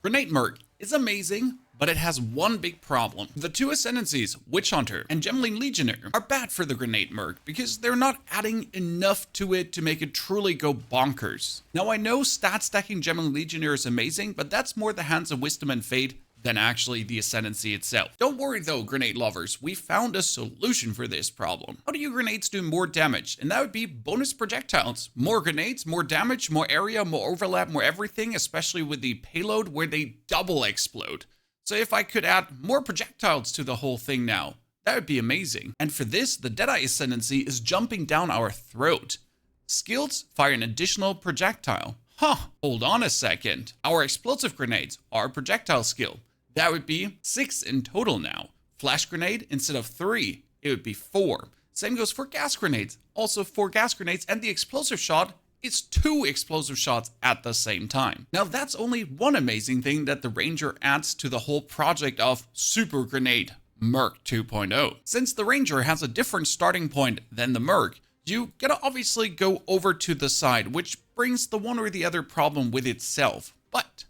Grenade Merc is amazing, but it has one big problem. The two Ascendancies, Witch Hunter and Gemling Legionnaire, are bad for the Grenade Merc because they're not adding enough to it to make it truly go bonkers. Now I know stat stacking Gemling Legionnaire is amazing, but that's more the hands of Wisdom and Fate than actually the Ascendancy itself. Don't worry though, grenade lovers, we found a solution for this problem. How do your grenades do more damage? And that would be bonus projectiles. More grenades, more damage, more area, more overlap, more everything, especially with the payload where they double explode. So if I could add more projectiles to the whole thing now, that would be amazing. And for this, the Deadeye Ascendancy is jumping down our throat. Skills fire an additional projectile. Hold on a second. Our explosive grenades are a projectile skill. That would be 6 in total now. Flash grenade, instead of 3, it would be 4. Same goes for gas grenades. Also 4 gas grenades, and the explosive shot is 2 explosive shots at the same time. Now that's only one amazing thing that the Ranger adds to the whole project of Super Grenade Merc 2.0. Since the Ranger has a different starting point than the Merc, you gotta obviously go over to the side, which brings the one or the other problem with itself. But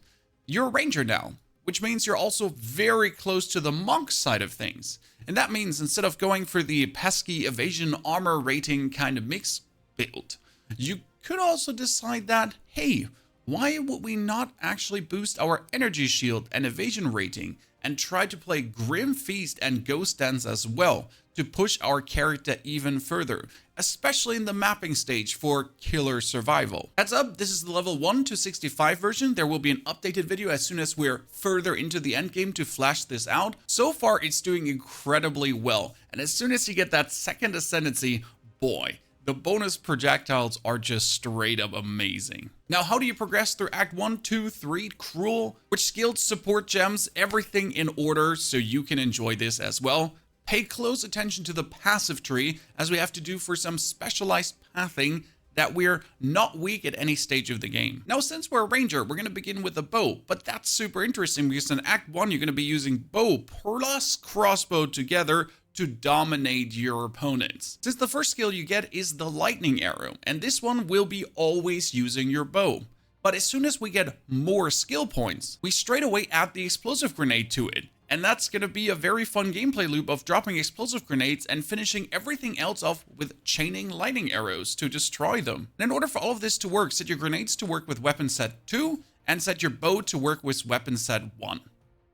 you're a Ranger now, which means you're also very close to the monk side of things. And that means instead of going for the pesky evasion armor rating kind of mix build, you could also decide that, hey, why would we not actually boost our energy shield and evasion rating and try to play Grim Feast and Ghost Dance as well to push our character even further, especially in the mapping stage for killer survival. Heads up, this is the level 1 to 65 version. There will be an updated video as soon as we're further into the endgame to flash this out. So far, it's doing incredibly well. And as soon as you get that second Ascendancy, boy, the bonus projectiles are just straight up amazing. Now, how do you progress through Act 1, 2, 3, Cruel? Which skills, support gems, everything in order so you can enjoy this as well. Pay close attention to the passive tree, as we have to do for some specialized pathing that we're not weak at any stage of the game. Now, since we're a Ranger, we're going to begin with the bow, but that's super interesting because in Act 1, you're going to be using bow plus crossbow together to dominate your opponents. Since the first skill you get is the lightning arrow, and this one will be always using your bow. But as soon as we get more skill points, we straight away add the explosive grenade to it. And that's going to be a very fun gameplay loop of dropping explosive grenades and finishing everything else off with chaining lightning arrows to destroy them. And in order for all of this to work, set your grenades to work with weapon set 2 and set your bow to work with weapon set 1.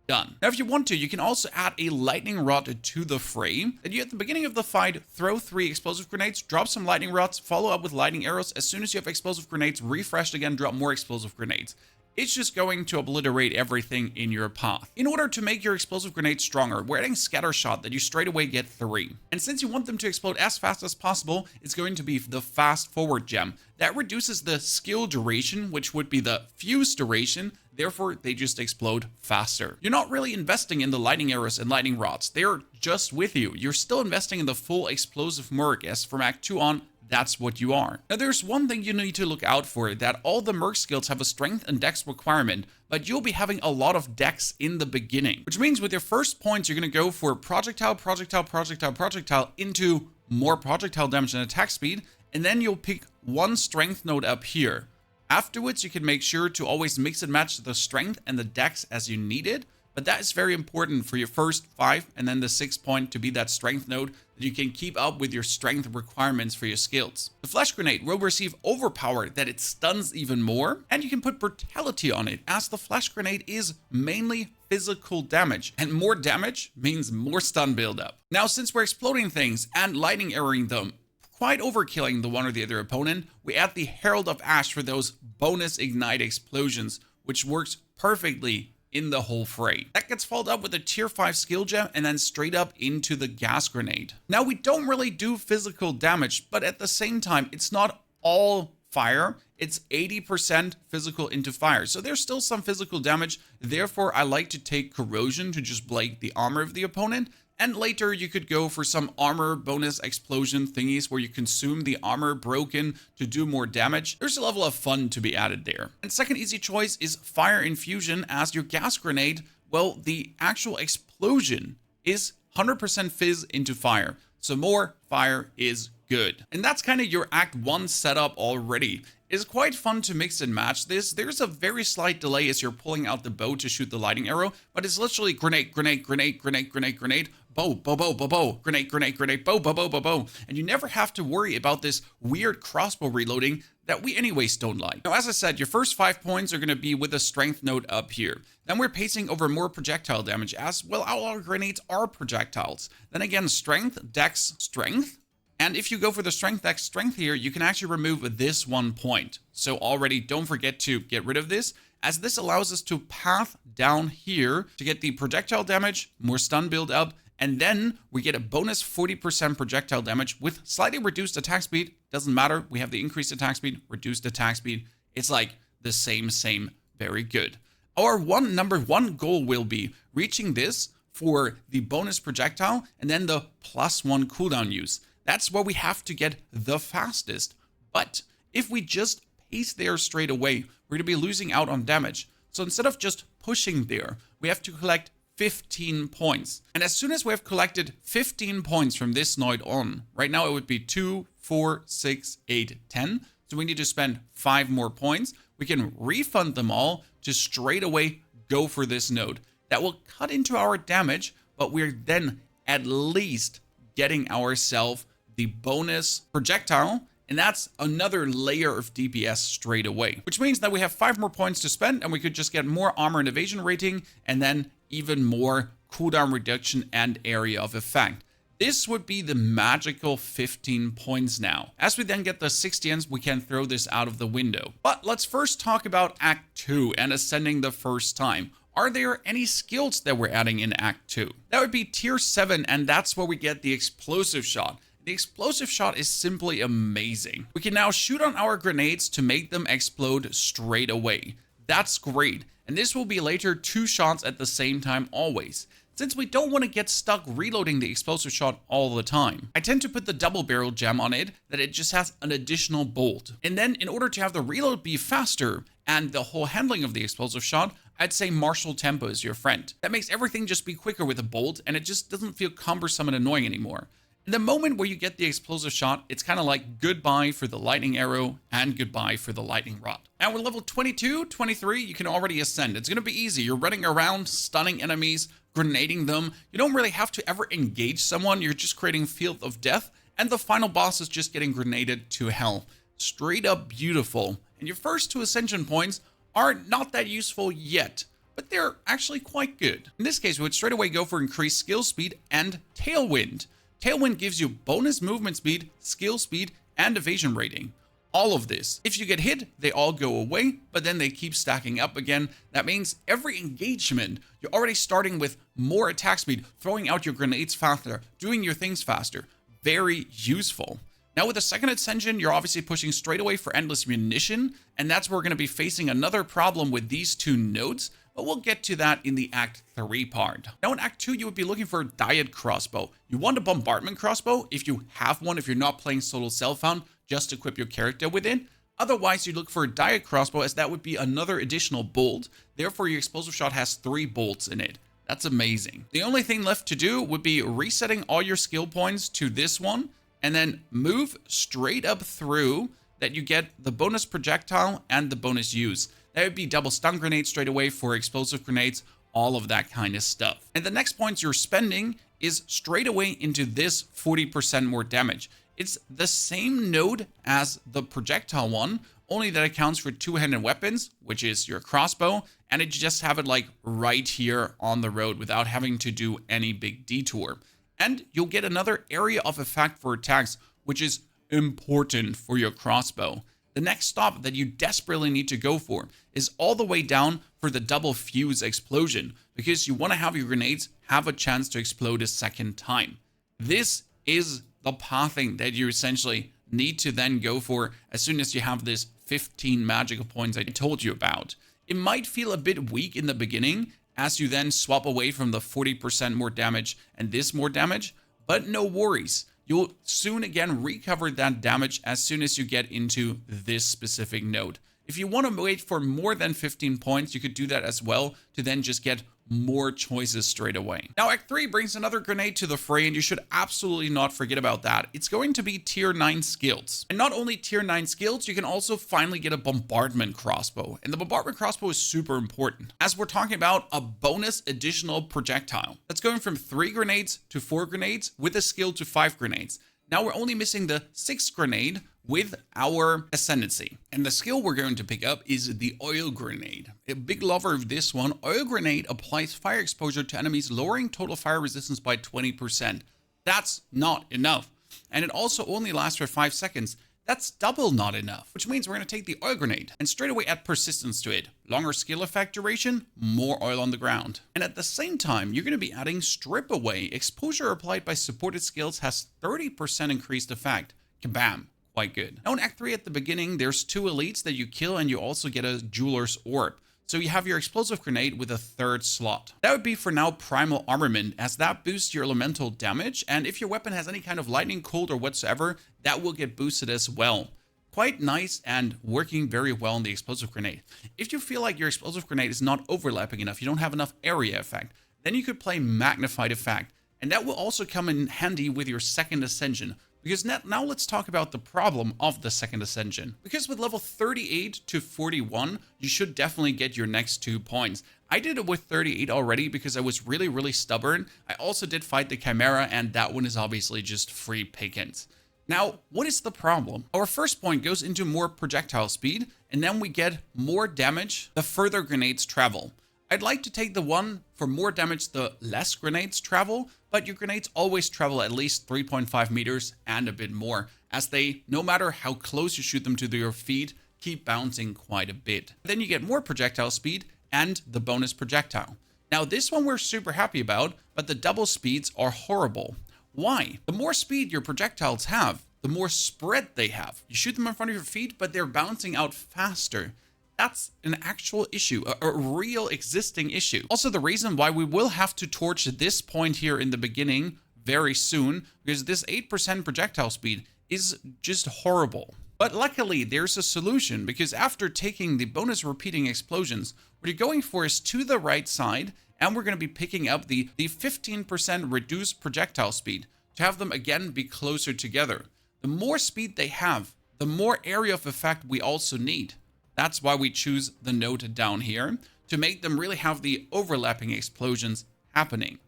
Done. Now, if you want to, you can also add a lightning rod to the fray. And you, at the beginning of the fight, throw 3 explosive grenades, drop some lightning rods, follow up with lightning arrows. As soon as you have explosive grenades, refresh again, drop more explosive grenades. It's just going to obliterate everything in your path. In order to make your explosive grenades stronger, we're adding scatter shot that you straight away get 3. And since you want them to explode as fast as possible, it's going to be the fast forward gem. That reduces the skill duration, which would be the fuse duration. Therefore, they just explode faster. You're not really investing in the lightning arrows and lightning rods. They're just with you. You're still investing in the full explosive Merc, as from Act 2 on, that's what you are. Now, there's one thing you need to look out for, that all the Merc skills have a strength and dex requirement, but you'll be having a lot of dex in the beginning, which means with your first points, you're going to go for projectile, projectile, projectile, projectile into more projectile damage and attack speed, and then you'll pick one strength node up here. Afterwards, you can make sure to always mix and match the strength and the dex as you need it, but that is very important for your first 5 and then the 6th point to be that strength node that you can keep up with your strength requirements for your skills. The flash grenade will receive overpower that it stuns even more, and you can put brutality on it, as the flash grenade is mainly physical damage, and more damage means more stun buildup. Now, since we're exploding things and lightning arrowing them, quite overkilling the one or the other opponent, we add the Herald of Ash for those bonus ignite explosions, which works perfectly in the whole fray. That gets followed up with a tier 5 skill gem and then straight up into the gas grenade. Now, we don't really do physical damage, but at the same time, it's not all fire. It's 80% physical into fire. So there's still some physical damage. Therefore, I like to take corrosion to just break the armor of the opponent. And later you could go for some armor bonus explosion thingies where you consume the armor broken to do more damage. There's a level of fun to be added there. And second easy choice is fire infusion, as your gas grenade, well, the actual explosion is 100% fizz into fire. So more fire is good. And that's kind of your Act 1 setup already. It's quite fun to mix and match this. There's a very slight delay as you're pulling out the bow to shoot the lightning arrow, but it's literally grenade, grenade, grenade, grenade, grenade, grenade, bow, bow, bow, bow, bow, grenade, grenade, grenade, bow, bow, bow, bow, bow. And you never have to worry about this weird crossbow reloading that we anyways don't like. Now, as I said, your first 5 points are going to be with a strength node up here. Then we're pacing over more projectile damage as, well, all our grenades are projectiles. Then again, strength, dex, strength. And if you go for the strength dex strength here, you can actually remove this 1 point. So already don't forget to get rid of this, as this allows us to path down here to get the projectile damage, more stun build up, and then we get a bonus 40% projectile damage with slightly reduced attack speed. Doesn't matter, we have the increased attack speed, reduced attack speed. It's like the same, very good. Our number one goal will be reaching this for the bonus projectile and then the +1 cooldown use. That's where we have to get the fastest. But if we just pace there straight away, we're going to be losing out on damage. So instead of just pushing there, we have to collect 15 points. And as soon as we have collected 15 points from this node on, right now it would be 2, 4, 6, 8, 10. So we need to spend 5 more points. We can refund them all to straight away go for this node. That will cut into our damage, but we're then at least getting ourselves the bonus projectile, and that's another layer of DPS straight away, which means that we have 5 more points to spend and we could just get more armor and evasion rating and then even more cooldown reduction and area of effect. This would be the magical 15 points now. As we then get the 60ends, we can throw this out of the window. But let's first talk about Act 2 and ascending the first time. Are there any skills that we're adding in Act 2? That would be tier 7, and that's where we get the explosive shot. The explosive shot is simply amazing. We can now shoot on our grenades to make them explode straight away. That's great. And this will be later 2 shots at the same time always, since we don't want to get stuck reloading the explosive shot all the time. I tend to put the double barrel gem on it, that it just has an additional bolt. And then in order to have the reload be faster and the whole handling of the explosive shot, I'd say martial tempo is your friend. That makes everything just be quicker with a bolt, and it just doesn't feel cumbersome and annoying anymore. In the moment where you get the explosive shot, it's kind of like goodbye for the lightning arrow and goodbye for the lightning rod. Now with level 22, 23, you can already ascend. It's going to be easy. You're running around, stunning enemies, grenading them. You don't really have to ever engage someone. You're just creating field of death, and the final boss is just getting grenaded to hell. Straight up beautiful. And your first 2 ascension points are not that useful yet, but they're actually quite good. In this case, we would straight away go for increased skill speed and tailwind. Tailwind gives you bonus movement speed, skill speed, and evasion rating. All of this. If you get hit, they all go away, but then they keep stacking up again. That means every engagement, you're already starting with more attack speed, throwing out your grenades faster, doing your things faster. Very useful. Now with the second ascension, you're obviously pushing straight away for endless munition, and that's where we're going to be facing another problem with these 2 nodes, but we'll get to that in the Act 3 part. Now in Act 2, you would be looking for a Deadeye crossbow. You want a Bombarbment crossbow if you have one, if you're not playing solo self-found, just equip your character with it. Otherwise, you look for a Deadeye crossbow, as that would be another additional bolt. Therefore, your explosive shot has 3 bolts in it. That's amazing. The only thing left to do would be resetting all your skill points to this one, and then move straight up through that you get the bonus projectile and the bonus use. That would be double stun grenades straight away for explosive grenades, all of that kind of stuff. And the next points you're spending is straight away into this 40% more damage. It's the same node as the projectile one, only that accounts for 2-handed weapons, which is your crossbow, and it just have it like right here on the road without having to do any big detour. And you'll get another area of effect for attacks, which is important for your crossbow. The next stop that you desperately need to go for is all the way down for the double fuse explosion, because you want to have your grenades have a chance to explode a second time. This is the pathing that you essentially need to then go for as soon as you have this 15 magical points I told you about. It might feel a bit weak in the beginning as you then swap away from the 40% more damage and this more damage, but no worries. You'll soon again recover that damage as soon as you get into this specific node. If you want to wait for more than 15 points, you could do that as well to then just get more choices straight away. Now, Act 3 brings another grenade to the fray, and you should absolutely not forget about that. It's going to be tier 9 skills. And not only tier 9 skills, you can also finally get a Bombarbment crossbow. And the Bombarbment crossbow is super important, as we're talking about a bonus additional projectile. That's going from 3 grenades to 4 grenades with a skill to 5 grenades. Now we're only missing the 6th grenade with our Ascendancy. And the skill we're going to pick up is the Oil Grenade. A big lover of this one, Oil Grenade applies fire exposure to enemies, lowering total fire resistance by 20%. That's not enough. And it also only lasts for 5 seconds. That's double not enough, which means we're going to take the Oil Grenade and straight away add persistence to it. Longer skill effect duration, more oil on the ground. And at the same time, you're going to be adding Strip Away. Exposure applied by supported skills has 30% increased effect. Kabam. Quite good. Now in Act 3 at the beginning, there's 2 elites that you kill and you also get a Jeweler's Orb. So you have your explosive grenade with a 3rd slot. That would be for now Primal Armament, as that boosts your elemental damage, and if your weapon has any kind of lightning, cold, or whatsoever, that will get boosted as well. Quite nice and working very well in the explosive grenade. If you feel like your explosive grenade is not overlapping enough, you don't have enough area effect, then you could play Magnified Effect, and that will also come in handy with your 2nd Ascension. Because now let's talk about the problem of the 2nd Ascension. Because with level 38 to 41, you should definitely get your next 2 points. I did it with 38 already because I was really stubborn. I also did fight the Chimera, and that one is obviously just free pickings. Now, what is the problem? Our first point goes into more projectile speed, and then we get more damage the further grenades travel. I'd like to take the one for more damage the less grenades travel, but your grenades always travel at least 3.5 meters and a bit more, as they, no matter how close you shoot them to your feet, keep bouncing quite a bit. Then you get more projectile speed and the bonus projectile. Now this one we're super happy about, but the double speeds are horrible. Why? The more speed your projectiles have, the more spread they have. You shoot them in front of your feet, but they're bouncing out faster. That's an actual issue, a real existing issue. Also, the reason why we will have to torch this point here in the beginning very soon, because this 8% projectile speed is just horrible. But luckily, there's a solution, because after taking the bonus repeating explosions, what you're going for is to the right side, and we're going to be picking up the 15% reduced projectile speed to have them again be closer together. The more speed they have, the more area of effect we also need. That's why we choose the node down here, to make them really have the overlapping explosions happening.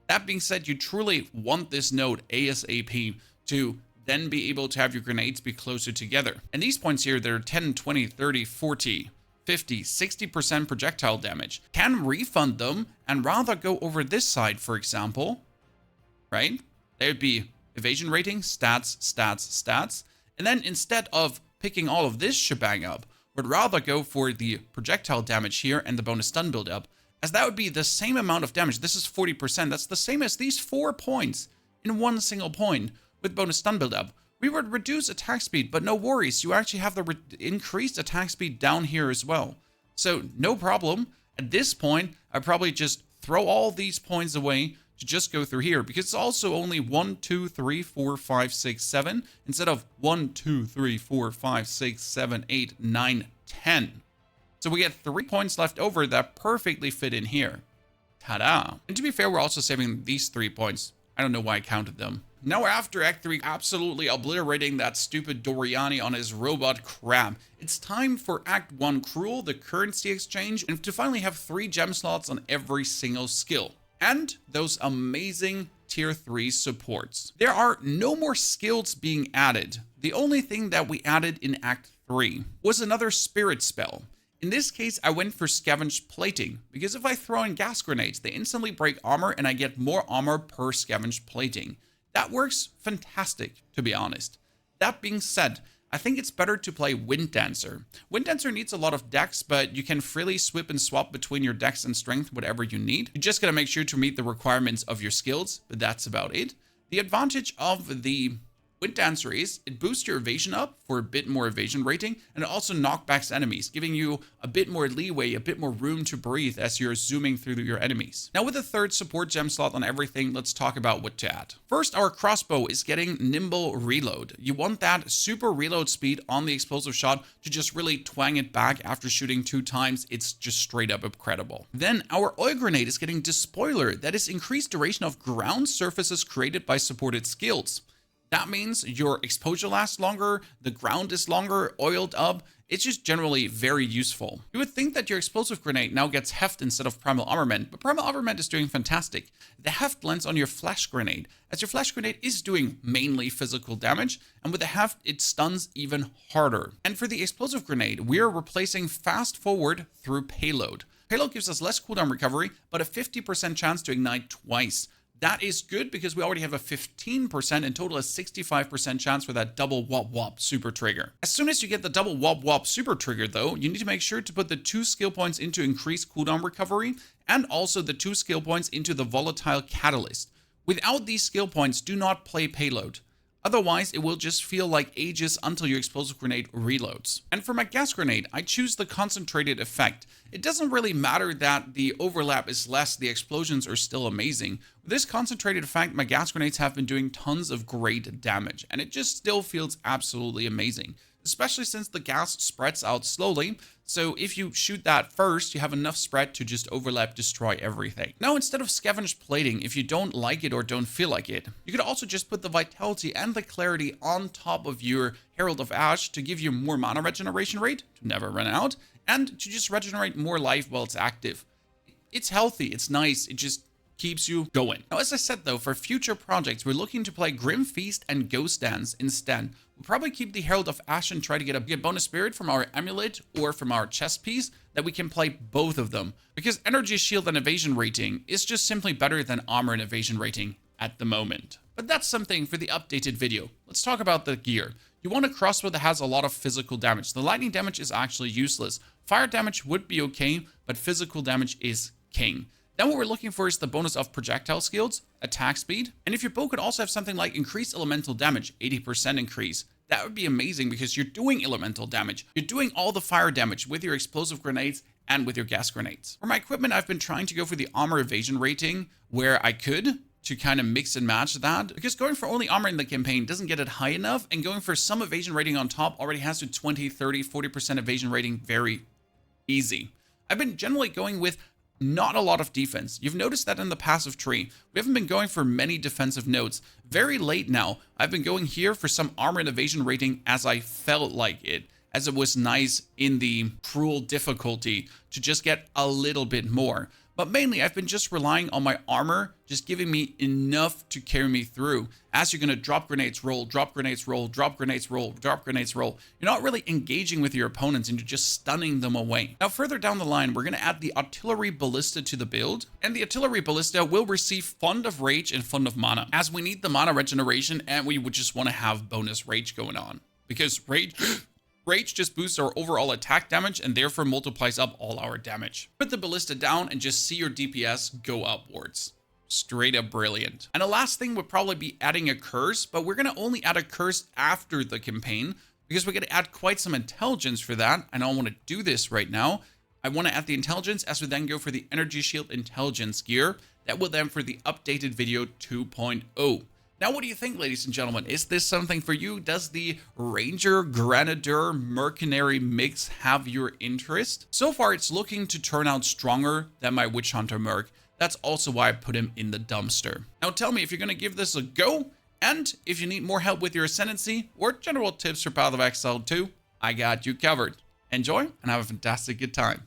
That being said, you truly want this node ASAP to then be able to have your grenades be closer together. And these points here, they're 10, 20, 30, 40, 50, 60% projectile damage. Can refund them and rather go over this side, for example, right? There would be evasion rating, stats, stats, stats. And then instead of picking all of this shebang up, would rather go for the projectile damage here and the bonus stun build up, as that would be the same amount of damage. This is 40%. That's the same as these 4 points in one single point with bonus stun build up. We would reduce attack speed, but no worries. You actually have the increased attack speed down here as well. So no problem. At this point, I probably just throw all these points away to just go through here, because it's also only 1, 2, 3, 4, 5, 6, 7 instead of 1, 2, 3, 4, 5, 6, 7, 8, 9, 10. So we get 3 points left over that perfectly fit in here. Ta-da! And to be fair, we're also saving these 3 points. I don't know why I counted them. Now we're after Act 3, absolutely obliterating that stupid Doriani on his robot crab. It's time for Act 1 Cruel, the currency exchange, and to finally have 3 gem slots on every single skill. And those amazing tier 3 supports. There are no more skills being added. The only thing that we added in Act 3 was another spirit spell. In this case, I went for Scavenged Plating, because if I throw in gas grenades, they instantly break armor and I get more armor per Scavenged Plating. That works fantastic, to be honest. That being said, I think it's better to play Wind Dancer. Wind Dancer needs a lot of dex, but you can freely swip and swap between your dex and strength, whatever you need. You just gotta make sure to meet the requirements of your skills, but that's about it. The advantage of the With Dancer is, it boosts your evasion up for a bit more evasion rating, and it also knockbacks enemies, giving you a bit more leeway, a bit more room to breathe as you're zooming through your enemies. Now with the third support gem slot on everything, let's talk about what to add. First, our Crossbow is getting nimble reload. You want that super reload speed on the explosive shot to just really twang it back after shooting 2 times. It's just straight up incredible. Then our Oil Grenade is getting Despoiler, that is increased duration of ground surfaces created by supported skills. That means your exposure lasts longer, the ground is longer, oiled up. It's just generally very useful. You would think that your explosive grenade now gets heft instead of primal armament, but primal armament is doing fantastic. The heft lands on your flash grenade, as your flash grenade is doing mainly physical damage, and with the heft, it stuns even harder. And for the explosive grenade, we are replacing fast forward through payload. Payload gives us less cooldown recovery, but a 50% chance to ignite twice. That is good because we already have a 15% and total a 65% chance for that double wop wop super trigger. As soon as you get the double wop wop super trigger though, you need to make sure to put the 2 skill points into increased cooldown recovery and also the 2 skill points into the volatile catalyst. Without these skill points, do not play payload. Otherwise, it will just feel like ages until your explosive grenade reloads. And for my gas grenade, I choose the concentrated effect. It doesn't really matter that the overlap is less, the explosions are still amazing. With this concentrated effect, my gas grenades have been doing tons of great damage, and it just still feels absolutely amazing. Especially since the gas spreads out slowly, so if you shoot that first, you have enough spread to just overlap, destroy everything. Now, instead of scavenged plating, if you don't like it or don't feel like it, you could also just put the vitality and the clarity on top of your Herald of Ash to give you more mana regeneration rate, to never run out, and to just regenerate more life while it's active. It's healthy, it's nice, it just keeps you going. Now, as I said though, for future projects, we're looking to play Grim Feast and Ghost Dance instead. We'll probably keep the Herald of Ash and try to get a bonus spirit from our amulet or from our chest piece that we can play both of them. Because energy shield and evasion rating is just simply better than armor and evasion rating at the moment. But that's something for the updated video. Let's talk about the gear. You want a crossbow that has a lot of physical damage. The lightning damage is actually useless. Fire damage would be okay, but physical damage is king. Then what we're looking for is the bonus of projectile skills, attack speed, and if your bow could also have something like increased elemental damage, 80% increase, that would be amazing because you're doing elemental damage. You're doing all the fire damage with your explosive grenades and with your gas grenades. For my equipment, I've been trying to go for the armor evasion rating where I could to kind of mix and match that, because going for only armor in the campaign doesn't get it high enough, and going for some evasion rating on top already has to 20, 30, 40% evasion rating very easy. I've been generally going with not a lot of defense. You've noticed that in the passive tree. We haven't been going for many defensive nodes. Very late now, I've been going here for some armor and evasion rating as I felt like it, as it was nice in the cruel difficulty to just get a little bit more. But mainly, I've been just relying on my armor, just giving me enough to carry me through. As you're going to drop grenades, roll, drop grenades, roll, drop grenades, roll, drop grenades, roll. You're not really engaging with your opponents and you're just stunning them away. Now, further down the line, we're going to add the Artillery Ballista to the build. And the Artillery Ballista will receive Fund of Rage and Fund of Mana, as we need the mana regeneration and we would just want to have bonus rage going on. Because Rage just boosts our overall attack damage and therefore multiplies up all our damage. Put the ballista down and just see your DPS go upwards. Straight up brilliant. And the last thing would probably be adding a curse, but we're going to only add a curse after the campaign because we're going to add quite some intelligence for that. I don't want to do this right now. I want to add the intelligence as we then go for the energy shield intelligence gear. That will then for the updated video 2.0. Now, what do you think, ladies and gentlemen? Is this something for you? Does the Ranger, Grenadier, Mercenary mix have your interest? So far, it's looking to turn out stronger than my Witch Hunter Merc. That's also why I put him in the dumpster. Now, tell me if you're going to give this a go, and if you need more help with your Ascendancy or general tips for Path of Exile 2, I got you covered. Enjoy, and have a fantastic good time.